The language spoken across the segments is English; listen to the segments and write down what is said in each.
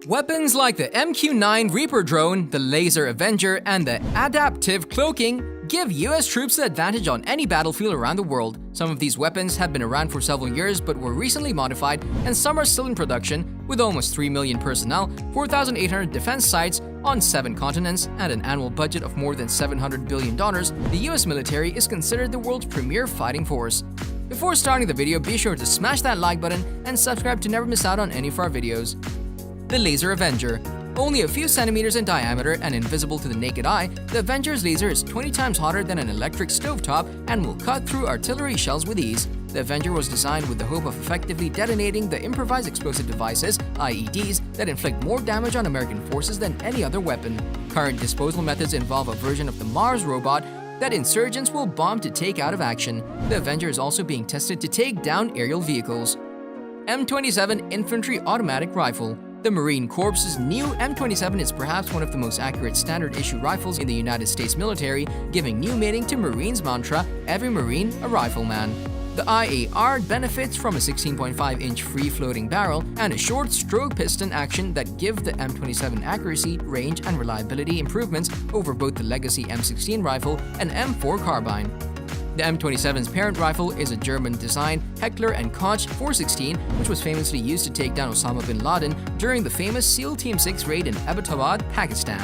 Weapons like the MQ-9 Reaper drone, the Laser Avenger, and the Adaptive Cloaking give US troops the advantage on any battlefield around the world. Some of these weapons have been around for several years but were recently modified, and some are still in production. With almost 3 million personnel, 4,800 defense sites on 7 continents, and an annual budget of more than $700 billion, the US military is considered the world's premier fighting force. Before starting the video, be sure to smash that like button and subscribe to never miss out on any of our videos. The Laser Avenger. Only a few centimeters in diameter and invisible to the naked eye, the Avenger's laser is 20 times hotter than an electric stovetop and will cut through artillery shells with ease. The Avenger was designed with the hope of effectively detonating the improvised explosive devices, IEDs, that inflict more damage on American forces than any other weapon. Current disposal methods involve a version of the Mars robot that insurgents will bomb to take out of action. The Avenger is also being tested to take down aerial vehicles. M27 Infantry Automatic Rifle. The Marine Corps' new M27 is perhaps one of the most accurate standard-issue rifles in the United States military, giving new meaning to Marines' mantra, "Every Marine, a Rifleman." The IAR benefits from a 16.5-inch free-floating barrel and a short stroke piston action that give the M27 accuracy, range, and reliability improvements over both the legacy M16 rifle and M4 carbine. The M27's parent rifle is a German-designed Heckler & Koch 416, which was famously used to take down Osama bin Laden during the famous SEAL Team 6 raid in Abbottabad, Pakistan.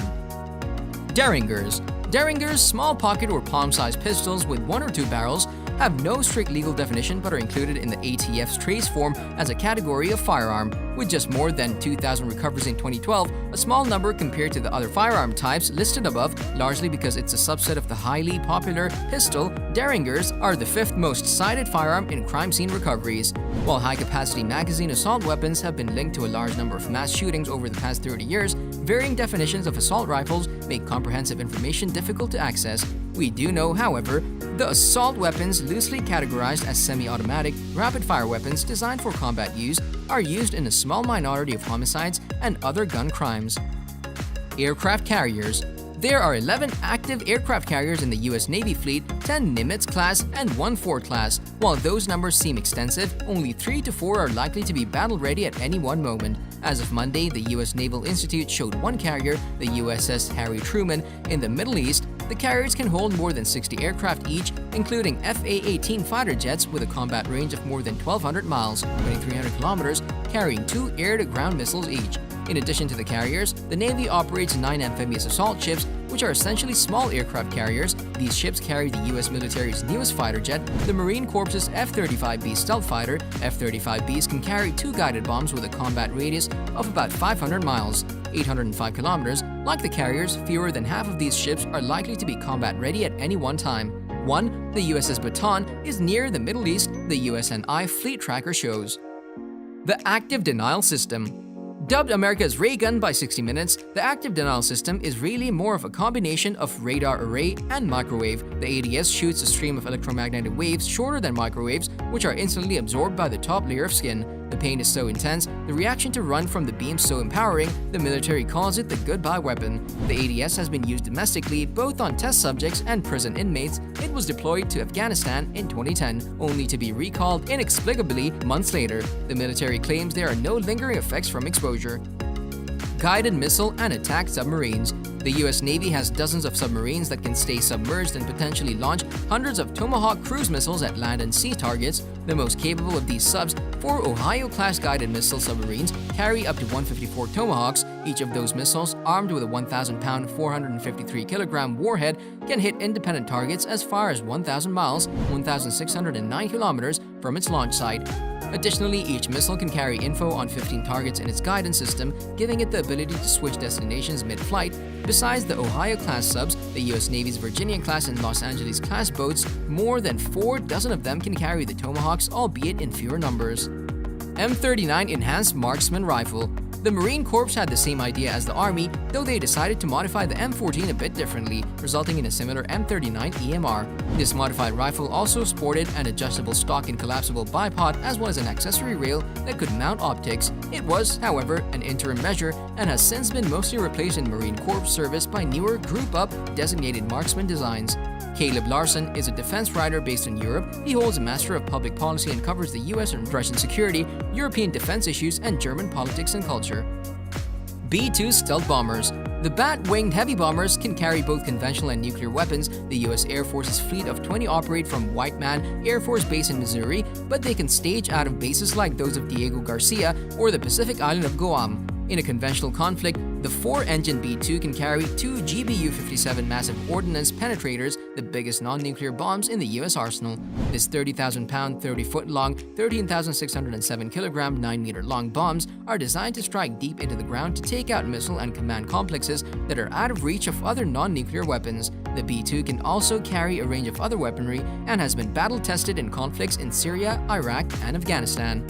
Derringers. Derringers, small pocket or palm-sized pistols with 1 or 2 barrels, have no strict legal definition but are included in the ATF's trace form as a category of firearm. With just more than 2,000 recoveries in 2012, a small number compared to the other firearm types listed above, largely because it's a subset of the highly popular pistol, Derringers are the 5th most cited firearm in crime scene recoveries. While high-capacity magazine assault weapons have been linked to a large number of mass shootings over the past 30 years, varying definitions of assault rifles make comprehensive information difficult to access. We do know, however, the assault weapons, loosely categorized as semi-automatic, rapid-fire weapons designed for combat use, are used in a small minority of homicides and other gun crimes. Aircraft carriers. There are 11 active aircraft carriers in the US Navy fleet, 10 Nimitz-class and 1 Ford-class. While those numbers seem extensive, only 3 to 4 are likely to be battle-ready at any one moment. As of Monday, the US Naval Institute showed 1 carrier, the USS Harry Truman, in the Middle East. The carriers can hold more than 60 aircraft each, including FA-18 fighter jets with a combat range of more than 1,200 miles, 2,300 kilometers, carrying 2 air-to-ground missiles each. In addition to the carriers, the Navy operates 9 amphibious assault ships, which are essentially small aircraft carriers. These ships carry the US military's newest fighter jet, the Marine Corps' F-35B stealth fighter. F-35Bs can carry 2 guided bombs with a combat radius of about 500 miles, 805 kilometers. Like the carriers, fewer than half of these ships are likely to be combat-ready at any one time. 1. The USS Baton is near the Middle East, the USNI Fleet Tracker shows. The Active Denial System. Dubbed America's ray gun by 60 Minutes, the active denial system is really more of a combination of radar array and microwave. The ADS shoots a stream of electromagnetic waves shorter than microwaves, which are instantly absorbed by the top layer of skin. The pain is so intense, the reaction to run from the beam so empowering, the military calls it the goodbye weapon. The ADS has been used domestically, both on test subjects and prison inmates. It was deployed to Afghanistan in 2010, only to be recalled inexplicably months later. The military claims there are no lingering effects from exposure. Guided missile and attack submarines. The US Navy has dozens of submarines that can stay submerged and potentially launch hundreds of Tomahawk cruise missiles at land and sea targets. The most capable of these subs, 4 Ohio-class guided missile submarines, carry up to 154 Tomahawks. Each of those missiles, armed with a 1,000-pound, 453-kilogram warhead, can hit independent targets as far as 1,000 miles, 1,609 kilometers from its launch site. Additionally, each missile can carry info on 15 targets in its guidance system, giving it the ability to switch destinations mid-flight. Besides the Ohio-class subs, the US Navy's Virginia-class and Los Angeles-class boats, more than 4 dozen of them can carry the Tomahawks, albeit in fewer numbers. M39 Enhanced Marksman Rifle. The Marine Corps had the same idea as the Army, though they decided to modify the M14 a bit differently, resulting in a similar M39 EMR. This modified rifle also sported an adjustable stock and collapsible bipod as well as an accessory rail that could mount optics. It was, however, an interim measure and has since been mostly replaced in Marine Corps service by newer group-up designated marksman designs. Caleb Larson is a defense writer based in Europe. He holds a Master of Public Policy and covers the US and Russian security, European defense issues, and German politics and culture. B-2 stealth bombers. The bat-winged heavy bombers can carry both conventional and nuclear weapons. The U.S. Air Force's fleet of 20 operate from Whiteman Air Force Base in Missouri, but they can stage out of bases like those of Diego Garcia or the Pacific island of Guam. In a conventional conflict, the 4-engine B-2 can carry 2 GBU-57 massive ordnance penetrators, the biggest non-nuclear bombs in the U.S. arsenal. This 30,000-pound, 30-foot-long, 13,607-kilogram, 9-meter-long bombs are designed to strike deep into the ground to take out missile and command complexes that are out of reach of other non-nuclear weapons. The B-2 can also carry a range of other weaponry and has been battle-tested in conflicts in Syria, Iraq, and Afghanistan.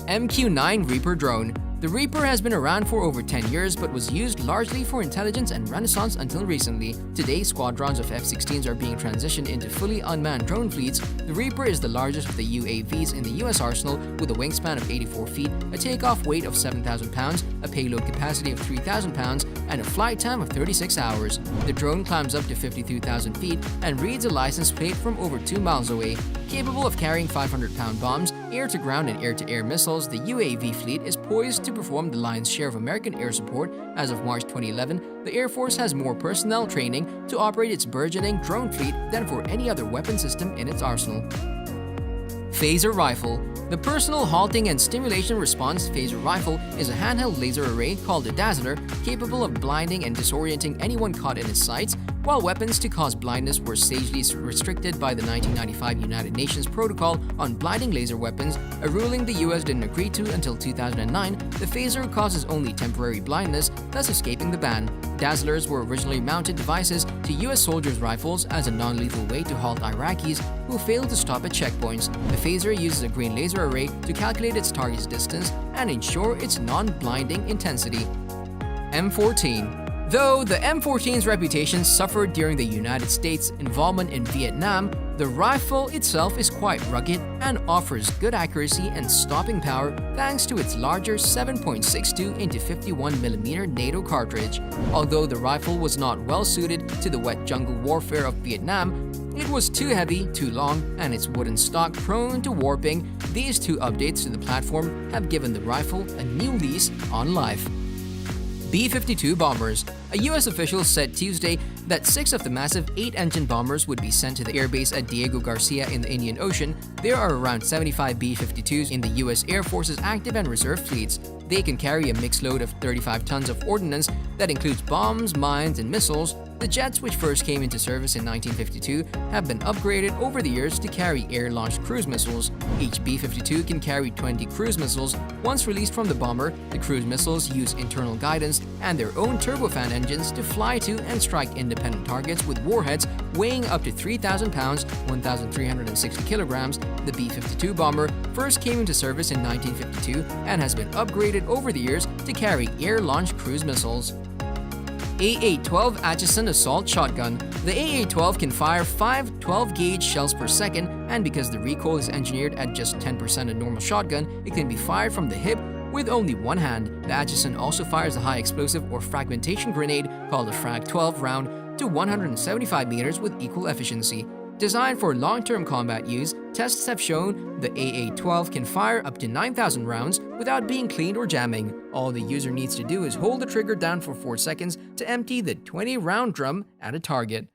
MQ-9 Reaper drone. The Reaper has been around for over 10 years but was used largely for intelligence and renaissance until recently. Today, squadrons of F-16s are being transitioned into fully unmanned drone fleets. The Reaper is the largest of the UAVs in the U.S. arsenal with a wingspan of 84 feet, a takeoff weight of 7,000 pounds, a payload capacity of 3,000 pounds, and a flight time of 36 hours. The drone climbs up to 52,000 feet and reads a license plate from over 2 miles away. Capable of carrying 500-pound bombs, air-to-ground and air-to-air missiles, the UAV fleet is poised to perform the lion's share of American air support. As of March 2011, the Air Force has more personnel training to operate its burgeoning drone fleet than for any other weapon system in its arsenal. PHASR rifle. The Personal Halting and Stimulation Response PHASR rifle is a handheld laser array called a dazzler, capable of blinding and disorienting anyone caught in its sights. While weapons to cause blindness were sagely restricted by the 1995 United Nations Protocol on Blinding Laser Weapons, a ruling the US didn't agree to until 2009, the PHASR causes only temporary blindness, thus escaping the ban. Dazzlers were originally mounted devices to US soldiers' rifles as a non-lethal way to halt Iraqis who failed to stop at checkpoints. The PHASR uses a green laser array to calculate its target's distance and ensure its non-blinding intensity. M14. Though the M14's reputation suffered during the United States' involvement in Vietnam, the rifle itself is quite rugged and offers good accuracy and stopping power thanks to its larger 7.62 x 51mm NATO cartridge. Although the rifle was not well suited to the wet jungle warfare of Vietnam, it was too heavy, too long, and its wooden stock prone to warping. These two updates to the platform have given the rifle a new lease on life. B-52 bombers. A U.S. official said Tuesday that 6 of the massive 8-engine bombers would be sent to the airbase at Diego Garcia in the Indian Ocean. There are around 75 B-52s in the U.S. Air Force's active and reserve fleets. They can carry a mixed load of 35 tons of ordnance that includes bombs, mines, and missiles. The jets, which first came into service in 1952, have been upgraded over the years to carry air-launched cruise missiles. Each B-52 can carry 20 cruise missiles. Once released from the bomber, the cruise missiles use internal guidance and their own turbofan engines to fly to and strike independent targets with warheads weighing up to 3,000 pounds, 1,360 kilograms. The B-52 bomber first came into service in 1952 and has been upgraded over the years to carry air-launched cruise missiles. A8-12 ATCHISSON Assault Shotgun. The A8-12 can fire 5 12-gauge shells per second, and because the recoil is engineered at just 10% of normal shotgun, it can be fired from the hip with only one hand. The ATCHISSON also fires a high-explosive or fragmentation grenade called a Frag-12 round to 175 meters with equal efficiency. Designed for long-term combat use, tests have shown the A8-12 can fire up to 9,000 rounds without being cleaned or jamming. All the user needs to do is hold the trigger down for 4 seconds to empty the 20-round drum at a target.